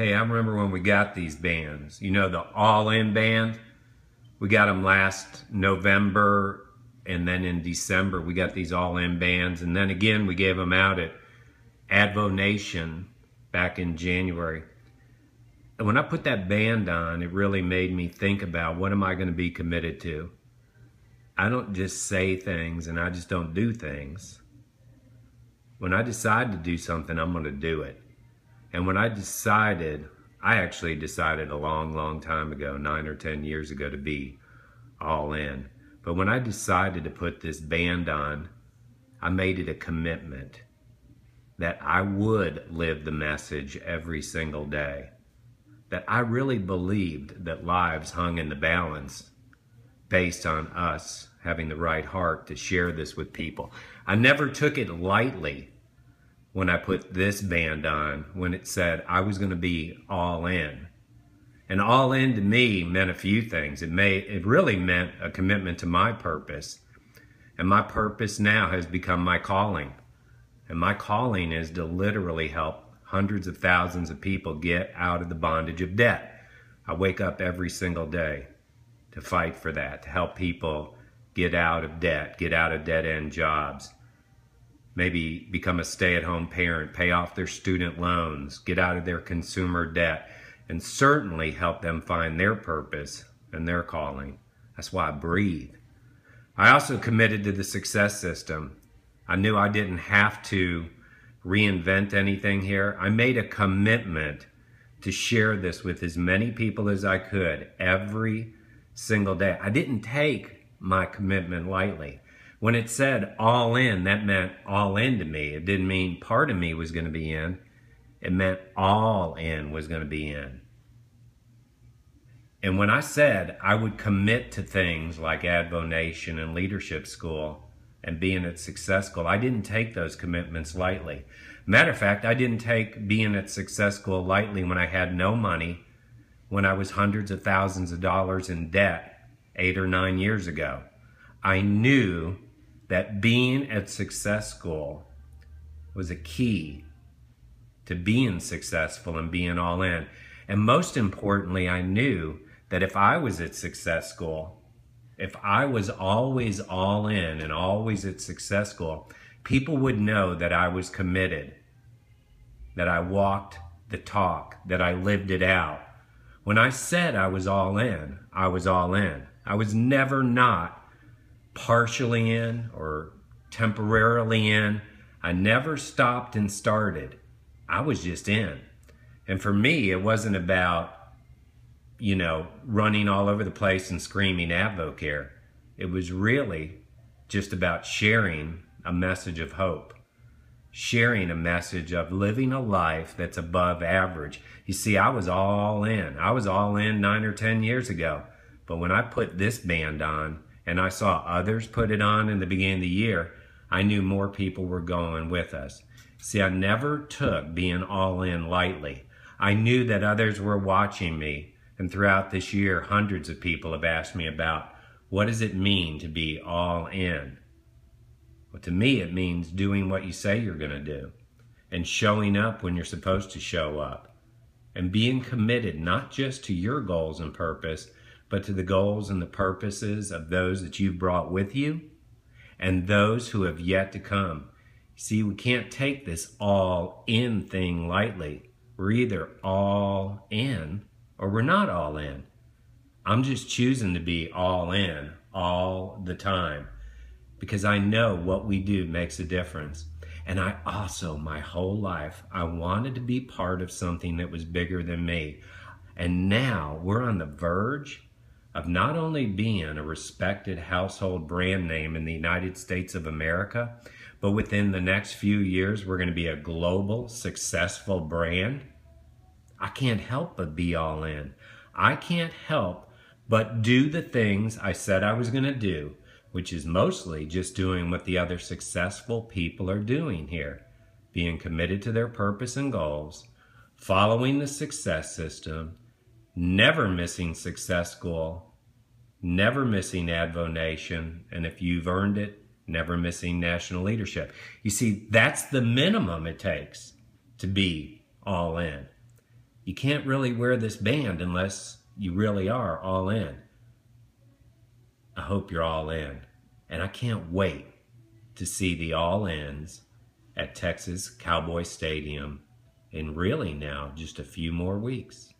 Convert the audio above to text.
Hey, I remember when we got these bands. You know, the All In band? We got them last November, and then in December we got these All In bands. And then again, we gave them out at Advo Nation back in January. And when I put that band on, it really made me think about what am I going to be committed to? I don't just say things and I just don't do things. When I decide to do something, I'm going to do it. And when I actually decided a long time ago, 9 or 10 years ago, to be all in. But when I decided to put this band on, I made it a commitment that I would live the message every single day. That I really believed that lives hung in the balance based on us having the right heart to share this with people. I never took it lightly when I put this band on, when it said I was going to be all in. And all in to me meant a few things. It really meant a commitment to my purpose. And my purpose now has become my calling. And my calling is to literally help hundreds of thousands of people get out of the bondage of debt. I wake up every single day to fight for that, to help people get out of debt, get out of dead-end jobs, maybe become a stay-at-home parent, pay off their student loans, get out of their consumer debt, and certainly help them find their purpose and their calling. That's why I breathe. I also committed to the success system. I knew I didn't have to reinvent anything here. I made a commitment to share this with as many people as I could every single day. I didn't take my commitment lightly. When it said all in, that meant all in to me. It didn't mean part of me was going to be in. It meant all in was going to be in. And when I said I would commit to things like Advo Nation and Leadership School and being at Success School, I didn't take those commitments lightly. Matter of fact, I didn't take being at Success School lightly when I had no money, when I was hundreds of thousands of dollars in debt 8 or 9 years ago. I knew that being at Success School was a key to being successful and being all in. And most importantly, I knew that if I was at Success School, if I was always all in and always at Success School, people would know that I was committed, that I walked the talk, that I lived it out. When I said I was all in, I was all in. I was never not partially in or temporarily in. I never stopped and started. I was just in. And for me, it wasn't about, running all over the place and screaming Advocare. It was really just about sharing a message of hope, sharing a message of living a life that's above average. You see, I was all in. I was all in 9 or 10 years ago. But when I put this band on and I saw others put it on in the beginning of the year, I knew more people were going with us. See, I never took being all in lightly. I knew that others were watching me. And throughout this year, hundreds of people have asked me about, what does it mean to be all in? Well, to me, it means doing what you say you're going to do and showing up when you're supposed to show up and being committed not just to your goals and purpose, but to the goals and the purposes of those that you've brought with you and those who have yet to come. See, we can't take this all in thing lightly. We're either all in or we're not all in. I'm just choosing to be all in all the time because I know what we do makes a difference. And I also, my whole life, I wanted to be part of something that was bigger than me. And now we're on the verge of not only being a respected household brand name in the United States of America, but within the next few years, we're going to be a global, successful brand. I can't help but be all in. I can't help but do the things I said I was going to do, which is mostly just doing what the other successful people are doing here, being committed to their purpose and goals, following the success system, never missing Success School, never missing Advo Nation, and if you've earned it, never missing national leadership. You see, that's the minimum it takes to be all in. You can't really wear this band unless you really are all in. I hope you're all in. And I can't wait to see the all-ins at Texas Cowboy Stadium in really now just a few more weeks.